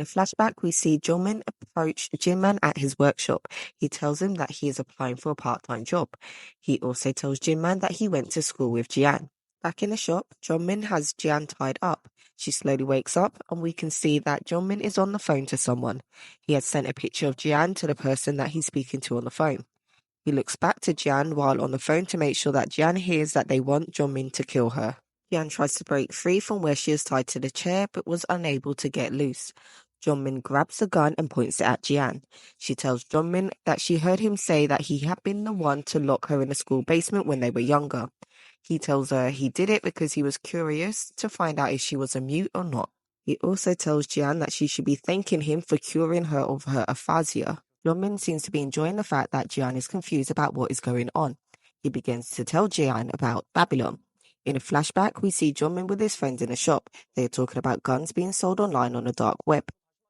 flashback, we see Jeong Min approach Jin Man at his workshop. He tells him that he is applying for a part-time job. He also tells Jin Man that he went to school with Jian. Back in the shop, Jeong Min has Jian tied up. She slowly wakes up, and we can see that Jeong Min is on the phone to someone. He has sent a picture of Jian to the person that he's speaking to on the phone. He looks back to Jian while on the phone to make sure that Jian hears that they want Jeong Min to kill her. Jian tries to break free from where she is tied to the chair but was unable to get loose. Jeong Min grabs the gun and points it at Jian. She tells Jeong Min that she heard him say that he had been the one to lock her in the school basement when they were younger. He tells her he did it because he was curious to find out if she was a mute or not. He also tells Jian that she should be thanking him for curing her of her aphasia. Jeong Min seems to be enjoying the fact that Jian is confused about what is going on. He begins to tell Jian about Babylon. In a flashback, we see Jeong Min with his friend in a shop. They are talking about guns being sold online on the dark web.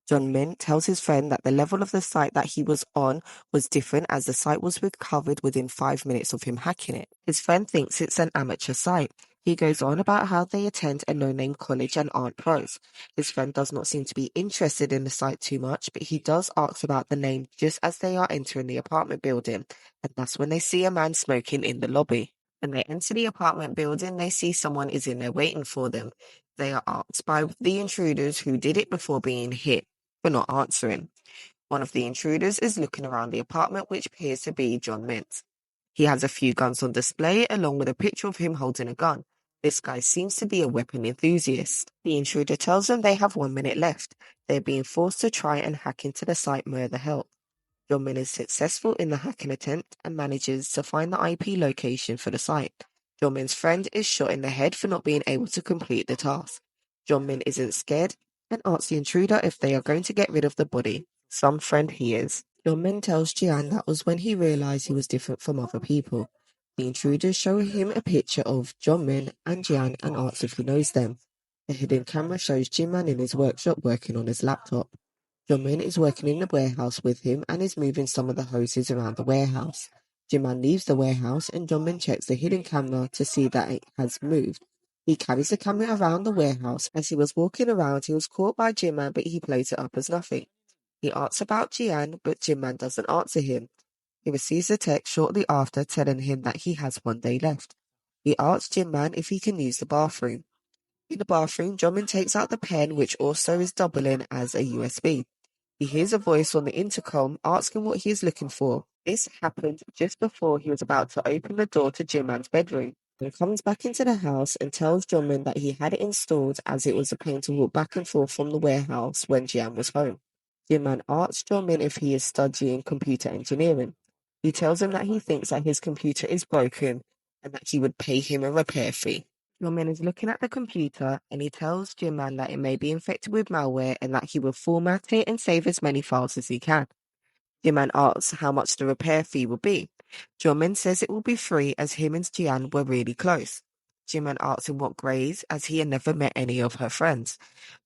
Jeong Min tells his friend that the level of the site that he was on was different as the site was recovered within 5 minutes of him hacking it. His friend thinks it's an amateur site. He goes on about how they attend a no-name college and aren't pros. His friend does not seem to be interested in the site too much, but he does ask about the name just as they are entering the apartment building, and that's when they see a man smoking in the lobby. When they enter the apartment building, they see someone is in there waiting for them. They are asked by the intruders who did it before being hit, for not answering. One of the intruders is looking around the apartment, which appears to be Jeong Min's. He has a few guns on display, along with a picture of him holding a gun. This guy seems to be a weapon enthusiast. The intruder tells them they have 1 minute left. They're being forced to try and hack into the site Murder Help. Jeong Min is successful in the hacking attempt and manages to find the IP location for the site. Jeong Min's friend is shot in the head for not being able to complete the task. Jeong Min isn't scared and asks the intruder if they are going to get rid of the body. Some friend he is. Jeong Min tells Jian that was when he realized he was different from other people. The intruders show him a picture of Jeong Min and Jian and asks if he knows them. The hidden camera shows Jin Man in his workshop working on his laptop. Jeong Min is working in the warehouse with him and is moving some of the hoses around the warehouse. Jin Man leaves the warehouse and Jeong Min checks the hidden camera to see that it has moved. He carries the camera around the warehouse. As he was walking around, he was caught by Jin Man, but he plays it up as nothing. He asks about Jian, but Jin Man doesn't answer him. He receives a text shortly after telling him that he has 1 day left. He asks Jin Man if he can use the bathroom. In the bathroom, Jeong Min takes out the pen, which also is doubling as a USB. He hears a voice on the intercom asking what he is looking for. This happened just before he was about to open the door to Jin Man's bedroom. He comes back into the house and tells Jeong Min that he had it installed as it was a pain to walk back and forth from the warehouse when Jian was home. Jin Man asks Jeong Min if he is studying computer engineering. He tells him that he thinks that his computer is broken and that he would pay him a repair fee. Jeong Min is looking at the computer and he tells Jin Man that it may be infected with malware and that he will format it and save as many files as he can. Jin Man asks how much the repair fee will be. Jeong Min says it will be free as him and Jian were really close. Jin Man asks him what grades as he had never met any of her friends.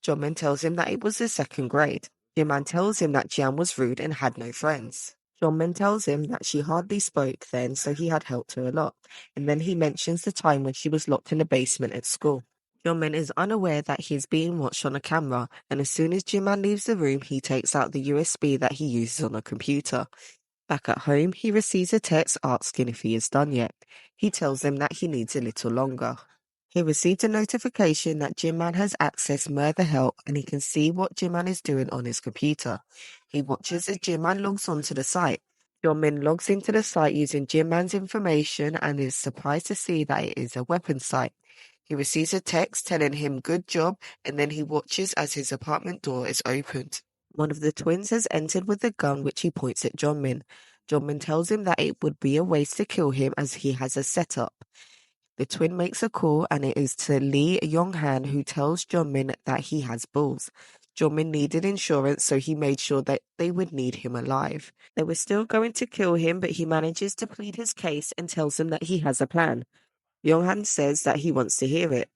Jeong Min tells him that it was the 2nd grade. Jin Man tells him that Jian was rude and had no friends. Jeong Min tells him that she hardly spoke then, so he had helped her a lot. And then he mentions the time when she was locked in the basement at school. Jeong Min is unaware that he is being watched on a camera, and as soon as Jin Man leaves the room, he takes out the USB that he uses on a computer. Back at home, he receives a text asking if he is done yet. He tells them that he needs a little longer. He received a notification that Jin Man has accessed Murder Help and he can see what Jin Man is doing on his computer. He watches as Jin Man logs onto the site. Jeong Min logs into the site using Jin Man's information and is surprised to see that it is a weapons site. He receives a text telling him good job and then he watches as his apartment door is opened. One of the twins has entered with a gun which he points at Jeong Min. Jeong Min tells him that it would be a waste to kill him as he has a setup. The twin makes a call and it is to Lee Yong-han who tells Jeong Min that he has balls. Jeong Min needed insurance so he made sure that they would need him alive. They were still going to kill him but he manages to plead his case and tells them that he has a plan. Yong-han says that he wants to hear it.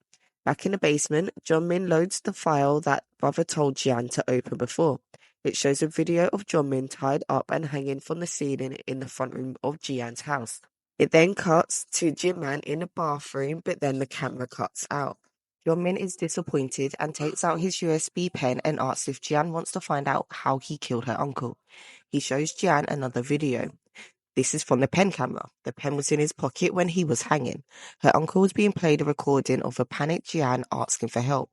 Back in the basement, Jeong Min loads the file that brother told Jian to open before. It shows a video of Jeong Min tied up and hanging from the ceiling in the front room of Jian's house. It then cuts to Jin Man in the bathroom, but then the camera cuts out. Jeong Min is disappointed and takes out his USB pen and asks if Jian wants to find out how he killed her uncle. He shows Jian another video. This is from the pen camera. The pen was in his pocket when he was hanging. Her uncle was being played a recording of a panicked Jian asking for help.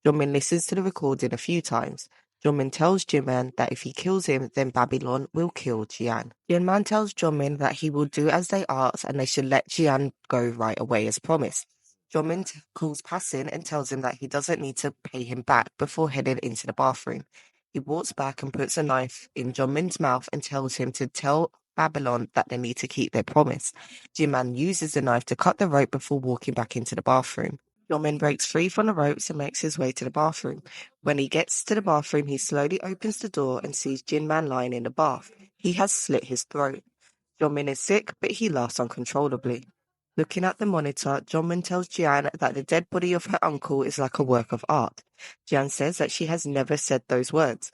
Jeong Min listens to the recording a few times. Jeong Min tells Jin Man that if he kills him, then Babylon will kill Jian. Jin Man tells Jeong Min that he will do as they ask and they should let Jian go right away as promised. Jeong Min calls Passin and tells him that he doesn't need to pay him back before heading into the bathroom. He walks back and puts a knife in Jeong Min's mouth and tells him to tell Babylon that they need to keep their promise. Jin Man uses the knife to cut the rope before walking back into the bathroom. Jeong Min breaks free from the ropes and makes his way to the bathroom. When he gets to the bathroom, he slowly opens the door and sees Jin Man lying in the bath. He has slit his throat. Jeong Min is sick, but he laughs uncontrollably. Looking at the monitor, Jeong Min tells Jian that the dead body of her uncle is like a work of art. Jian says that she has never said those words.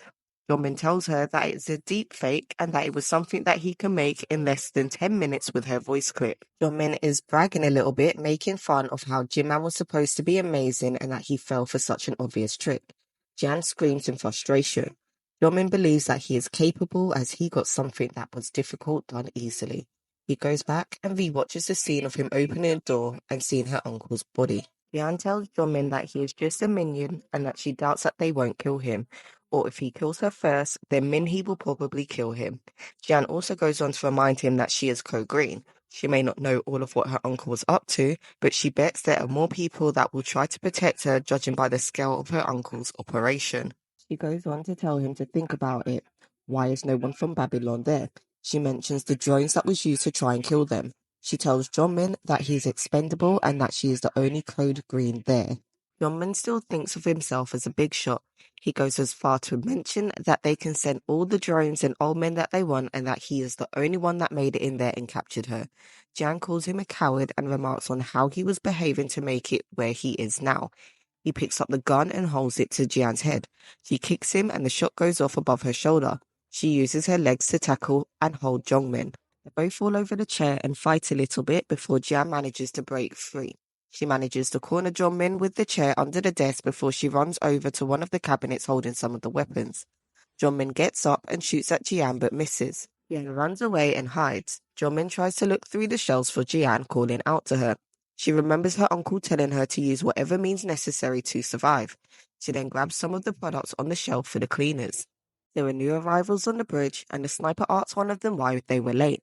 Jeong Min tells her that it's a deep fake and that it was something that he can make in less than 10 minutes with her voice clip. Jeong Min is bragging a little bit, making fun of how Jin Man was supposed to be amazing and that he fell for such an obvious trick. Jian screams in frustration. Jeong Min believes that he is capable as he got something that was difficult done easily. He goes back and re-watches the scene of him opening a door and seeing her uncle's body. Jian tells Jeong Min that he is just a minion and that she doubts that they won't kill him, or if he kills her first, then Min-hee will probably kill him. Jian also goes on to remind him that she is code green. She may not know all of what her uncle was up to, but she bets there are more people that will try to protect her, judging by the scale of her uncle's operation. She goes on to tell him to think about it. Why is no one from Babylon there? She mentions the drones that was used to try and kill them. She tells Jeong Min that he is expendable and that she is the only code green there. Jeong Min still thinks of himself as a big shot. He goes as far to mention that they can send all the drones and old men that they want and that he is the only one that made it in there and captured her. Jian calls him a coward and remarks on how he was behaving to make it where he is now. He picks up the gun and holds it to Jian's head. She kicks him and the shot goes off above her shoulder. She uses her legs to tackle and hold Jeong Min. They both fall over the chair and fight a little bit before Jian manages to break free. She manages to corner Jeong Min with the chair under the desk before she runs over to one of the cabinets holding some of the weapons. Jeong Min gets up and shoots at Jian but misses. Jian runs away and hides. Jeong Min tries to look through the shelves for Jian, calling out to her. She remembers her uncle telling her to use whatever means necessary to survive. She then grabs some of the products on the shelf for the cleaners. There were new arrivals on the bridge, and the sniper asks one of them why they were late.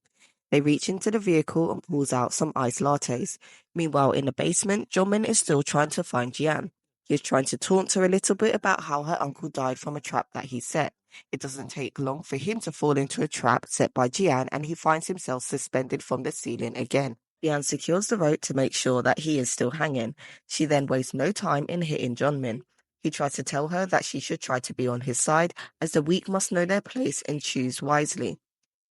They reach into the vehicle and pulls out some iced lattes. Meanwhile, in the basement, Jeong Min is still trying to find Jian. He is trying to taunt her a little bit about how her uncle died from a trap that he set. It doesn't take long for him to fall into a trap set by Jian, and he finds himself suspended from the ceiling again. Jian secures the rope to make sure that he is still hanging. She then wastes no time in hitting Jeong Min. He tries to tell her that she should try to be on his side, as the weak must know their place and choose wisely.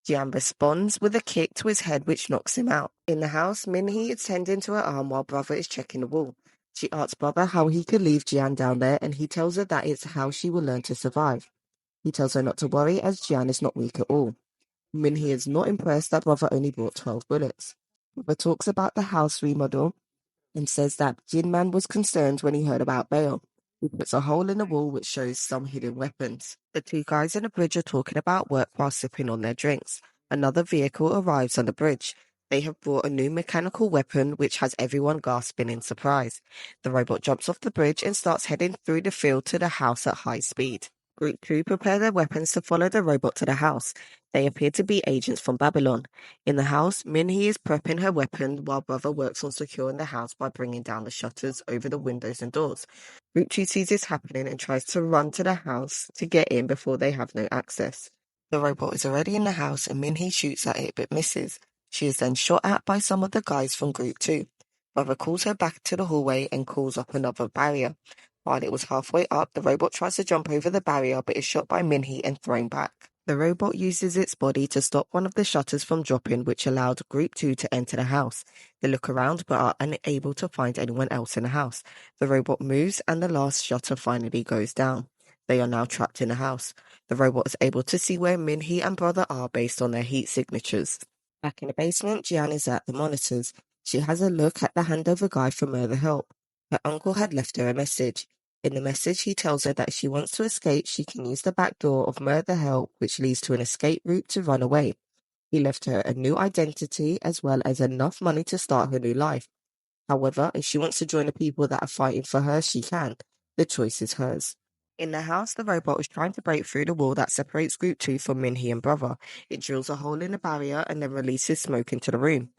Jian responds with a kick to his head which knocks him out. In the house, Min-hee is tending to her arm while Brother is checking the wall. She asks Brother how he could leave Jian down there and he tells her that it's how she will learn to survive. He tells her not to worry as Jian is not weak at all. Min-hee is not impressed that Brother only brought 12 bullets. Brother talks about the house remodel and says that Jin Man was concerned when he heard about bail. He puts a hole in the wall which shows some hidden weapons. The two guys in the bridge are talking about work while sipping on their drinks. Another vehicle arrives on the bridge. They have brought a new mechanical weapon which has everyone gasping in surprise. The robot jumps off the bridge and starts heading through the field to the house at high speed. Group 2 prepare their weapons to follow the robot to the house. They appear to be agents from Babylon. In the house, Min-hee is prepping her weapon while Brother works on securing the house by bringing down the shutters over the windows and doors. Group 2 sees this happening and tries to run to the house to get in before they have no access. The robot is already in the house and Min-hee shoots at it but misses. She is then shot at by some of the guys from Group 2. Brother calls her back to the hallway and calls up another barrier. While it was halfway up, the robot tries to jump over the barrier but is shot by Min-hee and thrown back. The robot uses its body to stop one of the shutters from dropping, which allowed Group 2 to enter the house. They look around but are unable to find anyone else in the house. The robot moves and the last shutter finally goes down. They are now trapped in the house. The robot is able to see where Min-hee and Brother are based on their heat signatures. Back in the basement, Jian is at the monitors. She has a look at the handover guide for Murder Help. Her uncle had left her a message. In the message, he tells her that if she wants to escape, she can use the back door of Murder Help, which leads to an escape route to run away. He left her a new identity as well as enough money to start her new life. However, if she wants to join the people that are fighting for her, she can. The choice is hers. In the house, the robot is trying to break through the wall that separates Group 2 from Minhee and Brother. It drills a hole in the barrier and then releases smoke into the room.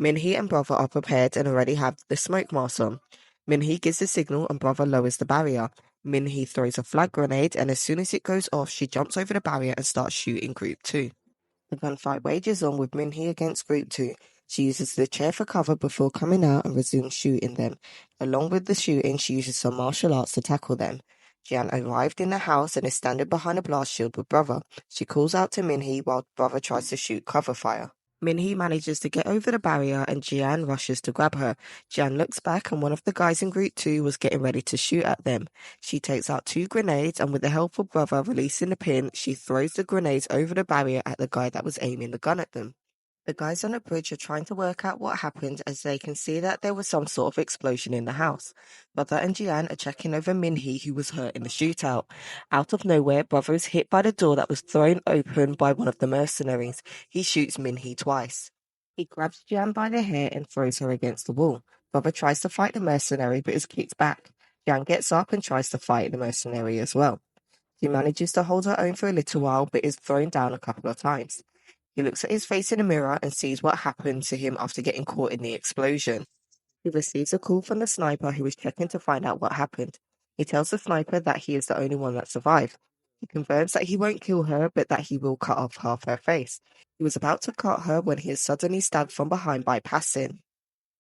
Minhee and Brother are prepared and already have the smoke mask on. Minhee gives the signal and Brother lowers the barrier. Minhee throws a flag grenade and as soon as it goes off, she jumps over the barrier and starts shooting Group 2. The gunfight wages on with Minhee against Group 2. She uses the chair for cover before coming out and resumes shooting them. Along with the shooting, she uses some martial arts to tackle them. Jian arrived in the house and is standing behind a blast shield with Brother. She calls out to Minhee while Brother tries to shoot cover fire. Minhee manages to get over the barrier and Jian rushes to grab her. Jian looks back and one of the guys in Group 2 was getting ready to shoot at them. She takes out 2 grenades and with the help of Brother releasing the pin, she throws the grenades over the barrier at the guy that was aiming the gun at them. The guys on the bridge are trying to work out what happened as they can see that there was some sort of explosion in the house. Brother and Jian are checking over Minhee, who was hurt in the shootout. Out of nowhere, Brother is hit by the door that was thrown open by one of the mercenaries. He shoots Minhee twice. He grabs Jian by the hair and throws her against the wall. Brother tries to fight the mercenary but is kicked back. Jian gets up and tries to fight the mercenary as well. She manages to hold her own for a little while but is thrown down a couple of times. He looks at his face in the mirror and sees what happened to him after getting caught in the explosion. He receives a call from the sniper who is checking to find out what happened. He tells the sniper that he is the only one that survived. He confirms that he won't kill her, but that he will cut off half her face. He was about to cut her when he is suddenly stabbed from behind by Passin.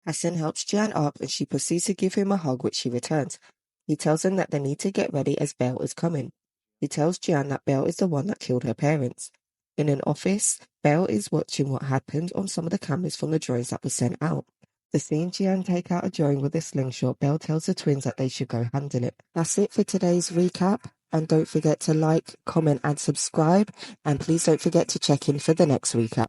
Passin helps Jian up and she proceeds to give him a hug, which he returns. He tells him that they need to get ready as Belle is coming. He tells Jian that Belle is the one that killed her parents. In an office, Belle is watching what happened on some of the cameras from the drones that were sent out. The scene Jian take out a drone with a slingshot, Belle tells the twins that they should go handle it. That's it for today's recap. And don't forget to like, comment and subscribe. And please don't forget to check in for the next recap.